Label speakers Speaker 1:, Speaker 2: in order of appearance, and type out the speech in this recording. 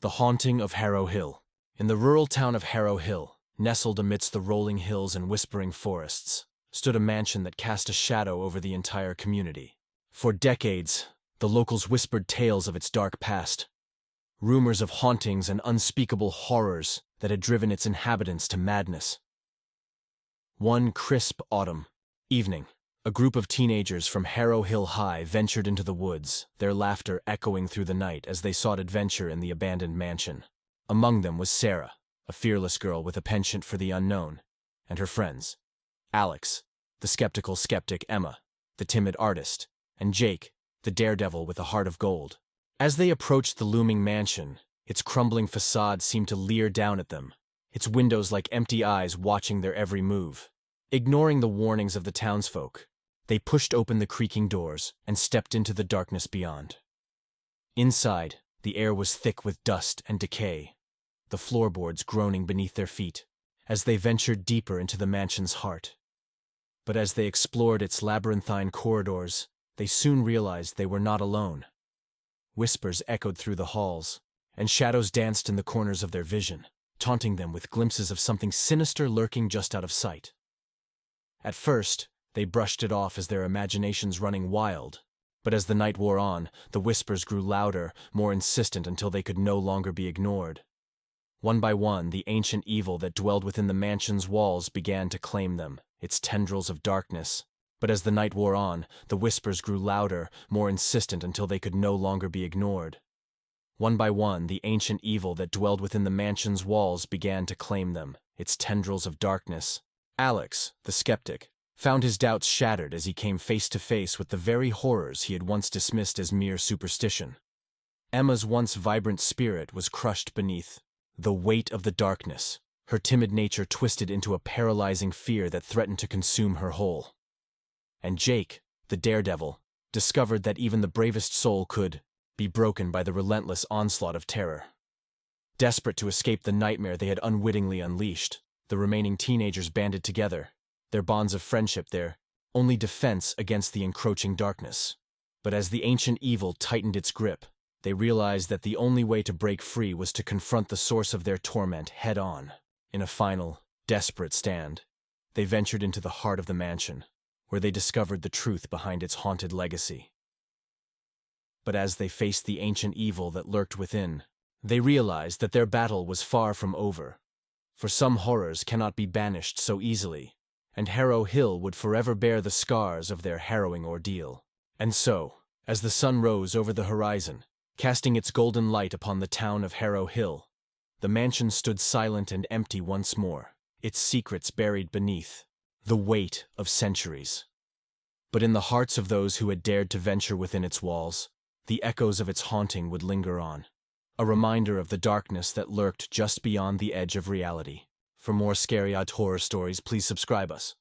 Speaker 1: The Haunting of Harrow Hill. In the rural town of Harrow Hill, nestled amidst the rolling hills and whispering forests, stood a mansion that cast a shadow over the entire community. For decades, the locals whispered tales of its dark past, rumors of hauntings and unspeakable horrors that had driven its inhabitants to madness. One crisp autumn evening, a group of teenagers from Harrow Hill High ventured into the woods, their laughter echoing through the night as they sought adventure in the abandoned mansion. Among them was Sarah, a fearless girl with a penchant for the unknown, and her friends, Alex, the skeptical skeptic; Emma, the timid artist; and Jake, the daredevil with a heart of gold. As they approached the looming mansion, its crumbling facade seemed to leer down at them, its windows like empty eyes watching their every move. Ignoring the warnings of the townsfolk, they pushed open the creaking doors and stepped into the darkness beyond. Inside, the air was thick with dust and decay, the floorboards groaning beneath their feet, as they ventured deeper into the mansion's heart. But as they explored its labyrinthine corridors, they soon realized they were not alone. Whispers echoed through the halls, and shadows danced in the corners of their vision, taunting them with glimpses of something sinister lurking just out of sight. At first, they brushed it off as their imaginations running wild, but as the night wore on, the whispers grew louder, more insistent until they could no longer be ignored. One by one, the ancient evil that dwelled within the mansion's walls began to claim them, its tendrils of darkness. But as the night wore on, the whispers grew louder, more insistent until they could no longer be ignored. One by one, the ancient evil that dwelled within the mansion's walls began to claim them, its tendrils of darkness. Alex, the skeptic, found his doubts shattered as he came face to face with the very horrors he had once dismissed as mere superstition. Emma's once vibrant spirit was crushed beneath the weight of the darkness, her timid nature twisted into a paralyzing fear that threatened to consume her whole. And Jake, the daredevil, discovered that even the bravest soul could be broken by the relentless onslaught of terror. Desperate to escape the nightmare they had unwittingly unleashed, the remaining teenagers banded together, their bonds of friendship their only defense against the encroaching darkness. But as the ancient evil tightened its grip, they realized that the only way to break free was to confront the source of their torment head-on. In a final, desperate stand, they ventured into the heart of the mansion, where they discovered the truth behind its haunted legacy. But as they faced the ancient evil that lurked within, they realized that their battle was far from over. For some horrors cannot be banished so easily, and Harrow Hill would forever bear the scars of their harrowing ordeal. And so, as the sun rose over the horizon, casting its golden light upon the town of Harrow Hill, the mansion stood silent and empty once more, its secrets buried beneath the weight of centuries. But in the hearts of those who had dared to venture within its walls, the echoes of its haunting would linger on, a reminder of the darkness that lurked just beyond the edge of reality. For more scary horror stories, please subscribe us.